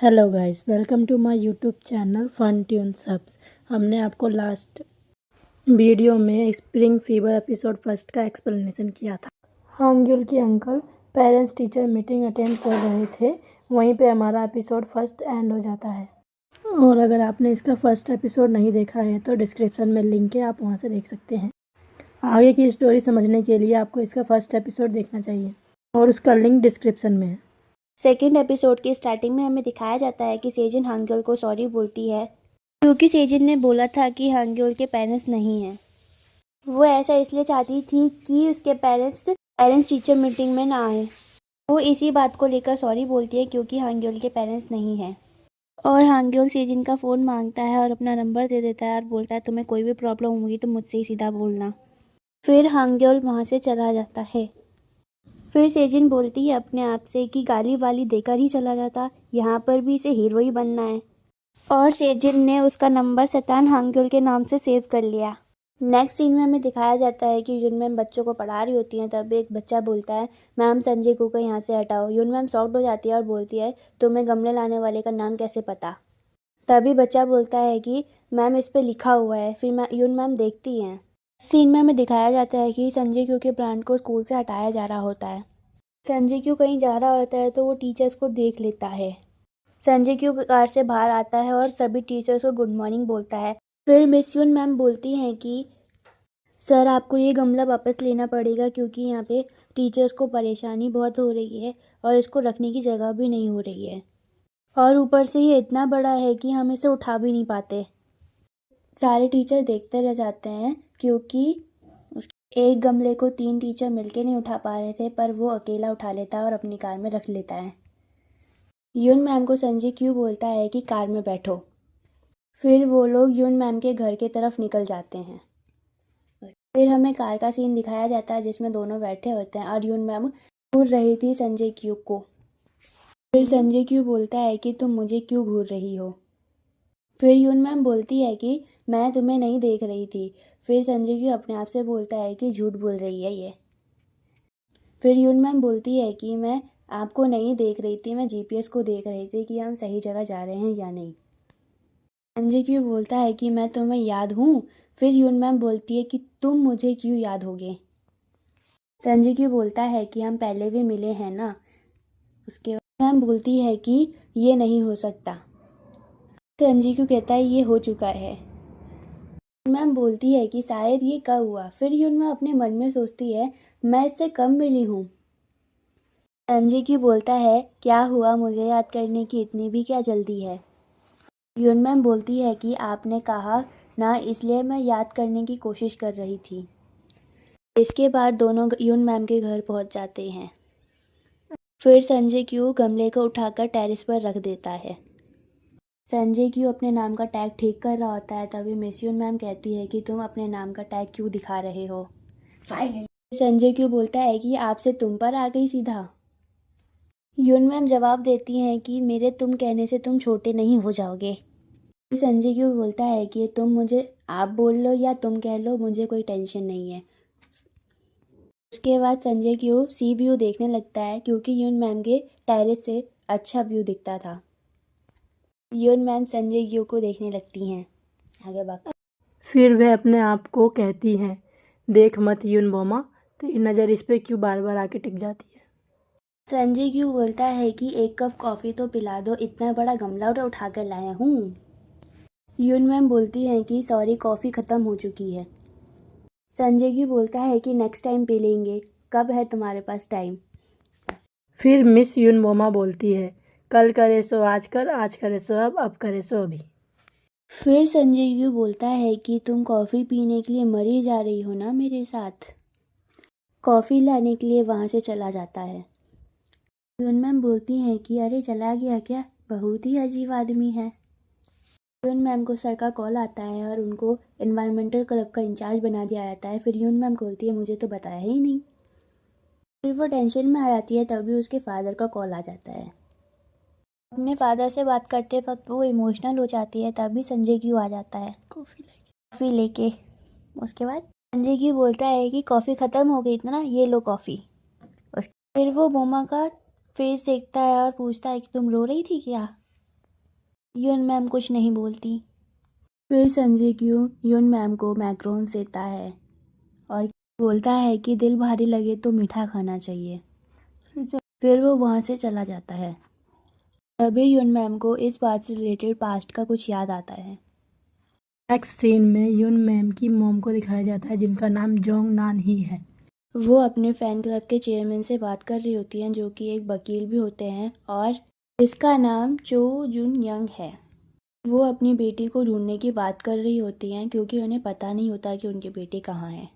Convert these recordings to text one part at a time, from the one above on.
Hello guys, welcome to my YouTube channel Fun Tune Subs. हमने आपको last video में Spring Fever episode first का explanation किया था। हांग्युल के uncle parents teacher meeting attend कर रहे थे। वहीं पे हमारा एपिसोड फर्स्ट एंड हो जाता है। और अगर आपने इसका फर्स्ट एपिसोड नहीं देखा है तो डिस्क्रिप्शन में लिंक है, आप वहां से देख सकते हैं। आगे की स्टोरी समझने के लिए आपको इसका फर्स्ट एपिसोड देखना चाहिए और उसका लिंक डिस्क्रिप्शन में है। सेकेंड एपिसोड की स्टार्टिंग में हमें दिखाया जाता है कि सेजिन हांग्युल को सॉरी बोलती है क्योंकि सेजिन ने बोला था कि हांग्युल के पेरेंट्स नहीं हैं। वो ऐसा इसलिए चाहती थी कि उसके पेरेंट्स टीचर मीटिंग में ना आए। वो इसी बात को लेकर सॉरी बोलती है क्योंकि हांग्युल के पेरेंट्स नहीं हैं। और हांग्युल सेजिन का फ़ोन मांगता है और अपना नंबर दे देता है और बोलता है तुम्हें कोई भी प्रॉब्लम होगी तो मुझसे ही सीधा बोलना। फिर हांग्युल वहाँ से चला जाता है। फिर सेजिन बोलती है अपने आप से कि गाली वाली देकर ही चला जाता, यहाँ पर भी इसे हीरो ही बनना है। और सेजिन ने उसका नंबर शैतान हांग्युल के नाम से सेव कर लिया। नेक्स्ट सीन में हमें दिखाया जाता है कि यून मैम बच्चों को पढ़ा रही होती हैं, तब एक बच्चा बोलता है मैम संजय को यहाँ से हटाओ। यून मैम शॉक्ड हो जाती है और बोलती है तुम्हें गमले लाने वाले का नाम कैसे पता। तभी बच्चा बोलता है कि मैम इस पर लिखा हुआ है। फिर यून मैम देखती हैं। सीन में हमें दिखाया जाता है कि संजय क्यू के ब्रांड को स्कूल से हटाया जा रहा होता है। संजय क्यू कहीं जा रहा होता है तो वो टीचर्स को देख लेता है। संजय क्यू कार से बाहर आता है और सभी टीचर्स को गुड मॉर्निंग बोलता है। फिर मिस यून मैम बोलती हैं कि सर आपको ये गमला वापस लेना पड़ेगा क्योंकि यहाँ पे टीचर्स को परेशानी बहुत हो रही है और इसको रखने की जगह भी नहीं हो रही है। और ऊपर से ये इतना बड़ा है कि हम इसे उठा भी नहीं पाते। सारे टीचर देखते रह जाते हैं क्योंकि एक गमले को 3 टीचर मिलकर नहीं उठा पा रहे थे, पर वो अकेला उठा लेता है और अपनी कार में रख लेता है। यून मैम को संजय क्यों बोलता है कि कार में बैठो। फिर वो लोग यून मैम के घर की तरफ निकल जाते हैं। फिर हमें कार का सीन दिखाया जाता है जिसमें दोनों बैठे होते हैं और यून मैम घूर रही थी संजय क्यू को। फिर संजय क्यू बोलता है कि तुम मुझे क्यों घूर रही हो। फिर यून मैम बोलती है कि मैं तुम्हें नहीं देख रही थी। फिर संजय क्यू अपने आप से बोलता है कि झूठ बोल रही है ये। फिर यून मैम बोलती है कि मैं आपको नहीं देख रही थी, मैं जीपीएस को देख रही थी कि हम सही जगह जा रहे हैं या नहीं। संजय क्यों बोलता है कि मैं तुम्हें याद हूँ। फिर यून मैम बोलती है कि तुम मुझे क्यों याद होगे। संजय क्यों बोलता है कि हम पहले भी मिले हैं ना। उसके बाद मैम बोलती है कि ये नहीं हो सकता। संजय क्यों कहता है ये हो चुका है। मैम बोलती है कि शायद ये कब हुआ। फिर यून मैम अपने मन में सोचती है मैं इससे कम मिली हूँ। संजय क्यों बोलता है क्या हुआ, मुझे याद करने की इतनी भी क्या जल्दी है। यून मैम बोलती है कि आपने कहा ना, इसलिए मैं याद करने की कोशिश कर रही थी। इसके बाद दोनों यून मैम के घर पहुंच जाते हैं। फिर संजय क्यों गमले को उठाकर टेरेस पर रख देता है। संजय क्यों अपने नाम का टैग ठीक कर रहा होता है, तभी मिस यून मैम कहती है कि तुम अपने नाम का टैग क्यों दिखा रहे हो। संजय क्यों बोलता है कि आपसे तुम पर आ गई सीधा। यून मैम जवाब देती हैं कि मेरे तुम कहने से तुम छोटे नहीं हो जाओगे। संजय क्यों बोलता है कि तुम मुझे आप बोल लो या तुम कह लो, मुझे कोई टेंशन नहीं है। उसके बाद संजय क्यों सी व्यू देखने लगता है क्योंकि यून मैम के टेरेस से अच्छा व्यू दिखता था। यून मैम संजय क्यों को देखने लगती हैं। आगे बात। फिर वह अपने आप को कहती है देख मत यून बोमा, तेरी नज़र इस पे क्यों बार बार आके टिक जाती है। संजय क्यों बोलता है कि एक कप कॉफ़ी तो पिला दो, इतना बड़ा गमला उठा कर लाया हूँ। यून मैम बोलती हैं कि सॉरी कॉफ़ी ख़त्म हो चुकी है। संजय क्यों बोलता है कि नेक्स्ट टाइम पी लेंगे, कब है तुम्हारे पास टाइम। फिर मिस यून बोमा बोलती है कल करे सो आज कर, आज करे सो अब करे सो अभी। फिर संजय क्यों बोलता है कि तुम कॉफ़ी पीने के लिए मरी जा रही हो ना मेरे साथ। कॉफ़ी लाने के लिए वहाँ से चला जाता है। यून मैम बोलती हैं कि अरे चला गया क्या, बहुत ही अजीब आदमी है। यून मैम को सर का कॉल आता है और उनको एनवायरमेंटल क्लब का इंचार्ज बना दिया जाता है। फिर यून मैम बोलती है मुझे तो बताया ही नहीं। फिर वो टेंशन में आ जाती है, तभी उसके फादर का कॉल आ जाता है। अपने फादर से बात करते वक्त वो इमोशनल हो जाती है, तभी संजय क्यों आ जाता है कॉफ़ी लेके। उसके बाद संजय क्यों बोलता है कि कॉफ़ी ख़त्म हो गई इतना, ये लो कॉफ़ी। फिर वो बोमा का फेस देखता है और पूछता है कि तुम रो रही थी क्या। यून मैम कुछ नहीं बोलती। फिर संजय क्यों यून मैम को मैक्रोन्स देता है और बोलता है कि दिल भारी लगे तो मीठा खाना चाहिए। फिर वो वहाँ से चला जाता है। तभी यून मैम को इस बात से रिलेटेड पास्ट का कुछ याद आता है। नेक्स्ट सीन में यून मैम की मॉम को दिखाया जाता है जिनका नाम जोंग नान ही है। वो अपने फ़ैन क्लब के चेयरमैन से बात कर रही होती हैं, जो कि एक वकील भी होते हैं और इसका नाम चो जुन यंग है। वो अपनी बेटी को ढूंढने की बात कर रही होती हैं क्योंकि उन्हें पता नहीं होता कि उनकी बेटी कहाँ है।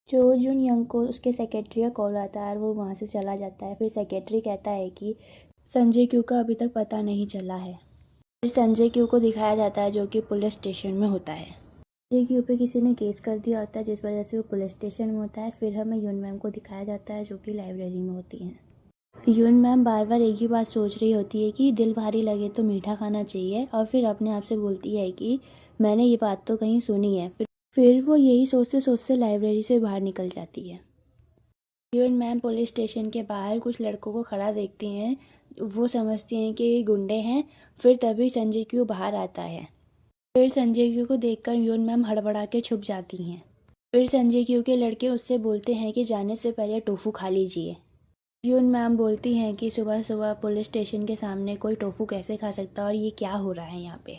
चो जुन यंग को उसके सेक्रेटरी का कॉल आता है और वो वहाँ से चला जाता है। फिर सेक्रेटरी कहता है कि संजय क्यू का अभी तक पता नहीं चला है। फिर संजय क्यू को दिखाया जाता है जो कि पुलिस स्टेशन में होता है। संजय क्यू पे किसी ने केस कर दिया होता है जिस वजह से वो पुलिस स्टेशन में होता है। फिर हमें यून मैम को दिखाया जाता है जो कि लाइब्रेरी में होती हैं। यून मैम बार बार एक ही बात सोच रही होती है कि दिल भारी लगे तो मीठा खाना चाहिए और फिर अपने आप से बोलती है कि मैंने ये बात तो कहीं सुनी है। फिर वो यही सोचते सोचते लाइब्रेरी से बाहर निकल जाती है। यून मैम पुलिस स्टेशन के बाहर कुछ लड़कों को खड़ा देखती हैं। वो समझती हैं कि ये गुंडे हैं। फिर तभी संजय क्यू बाहर आता है। फिर संजय क्यू को देखकर यून मैम हड़बड़ा के छुप जाती हैं। फिर संजय क्यू के लड़के उससे बोलते हैं कि जाने से पहले टोफू खा लीजिए। यून मैम बोलती हैं कि सुबह सुबह पुलिस स्टेशन के सामने कोई टोफू कैसे खा सकता है और ये क्या हो रहा है यहाँ पे।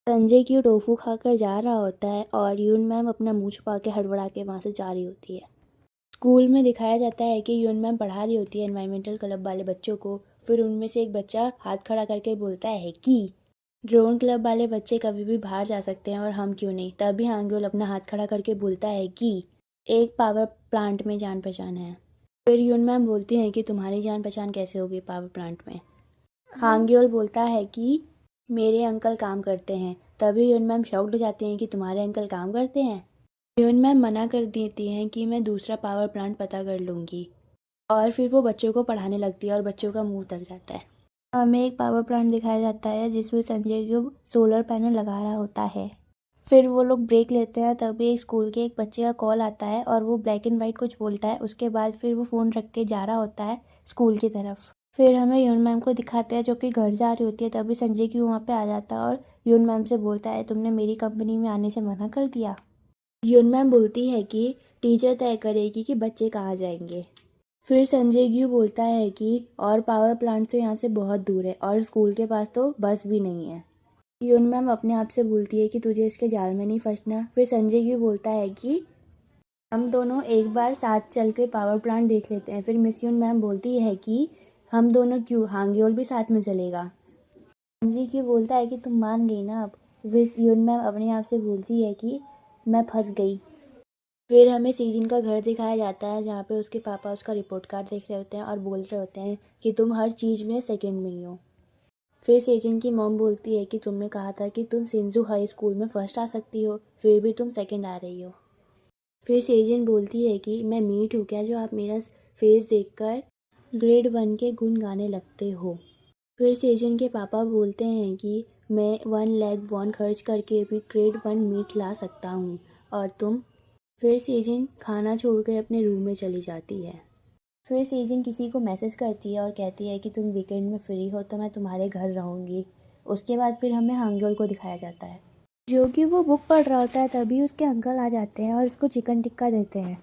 संजय क्यू टोफू खाकर जा रहा होता है और यून मैम अपना मुंह छुपा के हड़बड़ा के वहाँ से जा रही होती है। स्कूल में दिखाया जाता है कि यून मैम पढ़ा रही होती है एनवायरमेंटल क्लब वाले बच्चों को। फिर उनमें से एक बच्चा हाथ खड़ा करके बोलता है कि ड्रोन क्लब वाले बच्चे कभी भी बाहर जा सकते हैं और हम क्यों नहीं। तभी हांग्योल अपना हाथ खड़ा करके बोलता है कि एक पावर प्लांट में जान पहचान है। फिर यून मैम बोलती हैं कि तुम्हारी जान पहचान कैसे होगी पावर प्लांट में। हांग्योल बोलता है कि मेरे अंकल काम करते हैं। तभी यून मैम शॉक्ड हो जाती हैं कि तुम्हारे अंकल काम करते हैं। यून मैम मना कर देती हैं कि मैं दूसरा पावर प्लांट पता कर लूँगी और फिर वो बच्चों को पढ़ाने लगती है और बच्चों का मुंह उतर जाता है। हमें एक पावर प्लांट दिखाया जाता है जिसमें संजय क्यूब सोलर पैनल लगा रहा होता है। फिर वो लोग ब्रेक लेते हैं। तभी एक स्कूल के एक बच्चे का कॉल आता है और वो ब्लैक एंड वाइट कुछ बोलता है। उसके बाद फिर वो फ़ोन रख के जा रहा होता है स्कूल की तरफ। फिर हमें यून मैम को दिखाते हैं जो कि घर जा रही होती है। तभी संजय क्यू वहाँ पे आ जाता है और यून मैम से बोलता है तुमने मेरी कंपनी में आने से मना कर दिया। यून मैम बोलती है कि टीचर तय करेगी कि बच्चे कहाँ जाएंगे। फिर संजय क्यू बोलता है कि और पावर प्लांट तो यहाँ से बहुत दूर है और स्कूल के पास तो बस भी नहीं है। यून मैम अपने आप से बोलती है कि तुझे इसके जाल में नहीं फंसना। फिर संजय क्यू बोलता है कि हम दोनों एक बार साथ चल के पावर प्लांट देख लेते हैं। फिर मिस यून मैम बोलती है कि हम दोनों क्यों, हांग्योल भी साथ में चलेगा। संजय क्यू बोलता है कि तुम मान गई ना अब। फिर यून मैम अपने आप से बोलती है कि मैं फंस गई। फिर हमें सीजन का घर दिखाया जाता है जहाँ पे उसके पापा उसका रिपोर्ट कार्ड देख रहे होते हैं और बोल रहे होते हैं कि तुम हर चीज़ में सेकंड में ही हो। फिर सेजन की मॉम बोलती है कि तुमने कहा था कि तुम सिंजू हाई स्कूल में फर्स्ट आ सकती हो, फिर भी तुम सेकंड आ रही हो। फिर सेजन बोलती है कि मैं मीट हूँ क्या जो आप मेरा फेस देखकर ग्रेड 1 के गुण गाने लगते हो। फिर सेजन के पापा बोलते हैं कि मैं 1 लाख वॉन खर्च करके भी ग्रेड 1 मीट ला सकता हूँ और तुम। फिर सेजन खाना छोड़ कर अपने रूम में चली जाती है। फिर सेजन किसी को मैसेज करती है और कहती है कि तुम वीकेंड में फ्री हो तो मैं तुम्हारे घर रहूँगी। उसके बाद फिर हमें हांग्योल को दिखाया जाता है जो कि वो बुक पढ़ रहा होता है। तभी उसके अंकल आ जाते हैं और उसको चिकन टिक्का देते हैं।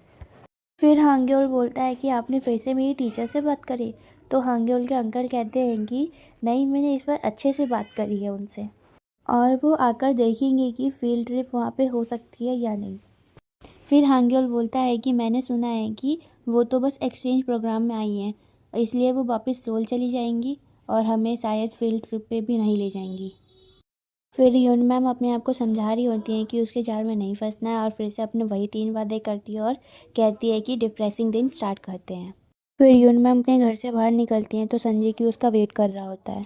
फिर हांग्योल बोलता है कि आपने फिर से मेरी टीचर से बात करी। तो हांग्योल के अंकल कहते हैं कि नहीं, मैंने इस बार अच्छे से बात करी है उनसे और वो आकर देखेंगे कि फील्ड ट्रिप वहाँ पे हो सकती है या नहीं। फिर हांग्योल बोलता है कि मैंने सुना है कि वो तो बस एक्सचेंज प्रोग्राम में आई हैं, इसलिए वो वापस सोल चली जाएंगी और हमें शायद फील्ड ट्रिप पे भी नहीं ले जाएंगी। फिर यून मैम अपने आप को समझा रही होती हैं कि उसके जाल में नहीं फंसना है और फिर से अपने वही 3 वादे करती है और कहती है कि डिप्रेसिंग दिन स्टार्ट करते हैं। फिर यून मैम अपने घर से बाहर निकलती हैं तो संजय की उसका वेट कर रहा होता है।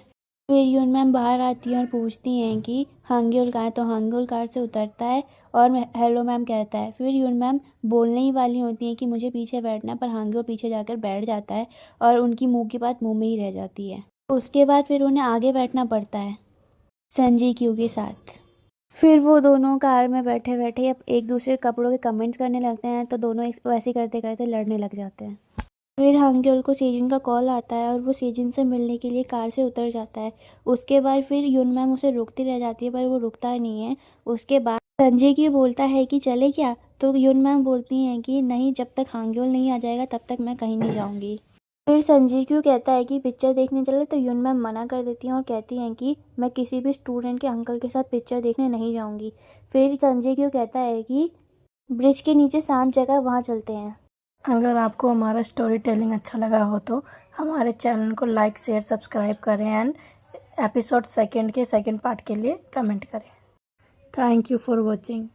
फिर यून मैम बाहर आती हैं और पूछती हैं कि हांग्योल कहाँ है। तो हांग्योल कार से उतरता है और हेलो मैम कहता है। फिर यून मैम बोलने ही वाली होती हैं कि मुझे पीछे बैठना, पर हांग्योल पीछे जाकर बैठ जाता है और उनकी मुंह की बात मुंह में ही रह जाती है। उसके बाद फिर उन्हें आगे बैठना पड़ता है संजय क्यू के साथ। फिर वो दोनों कार में बैठे बैठे अब एक दूसरे के कपड़ों के कमेंट्स करने लगते हैं तो दोनों वैसे करते करते लड़ने लग जाते हैं। फिर हांग्योल को सेजिन का कॉल आता है और वो सेजिन से मिलने के लिए कार से उतर जाता है। उसके बाद फिर यून मैम उसे रोकती रह जाती है पर वो रुकता नहीं है। उसके बाद संजय क्यों बोलता है कि चले क्या, तो यून मैम बोलती हैं कि नहीं, जब तक हांग्योल नहीं आ जाएगा तब तक मैं कहीं नहीं जाऊंगी। फिर संजय क्यों कहता है कि पिक्चर देखने चले, तो यून मैम मना कर देती हैं और कहती हैं कि मैं किसी भी स्टूडेंट के अंकल के साथ पिक्चर देखने नहीं जाऊंगी। फिर संजय क्यों कहता है कि ब्रिज के नीचे शांत जगह वहाँ चलते हैं। अगर आपको हमारा स्टोरी टेलिंग अच्छा लगा हो तो हमारे चैनल को लाइक शेयर सब्सक्राइब करें एंड एपिसोड सेकंड के सेकंड पार्ट के लिए कमेंट करें। Thank you for watching.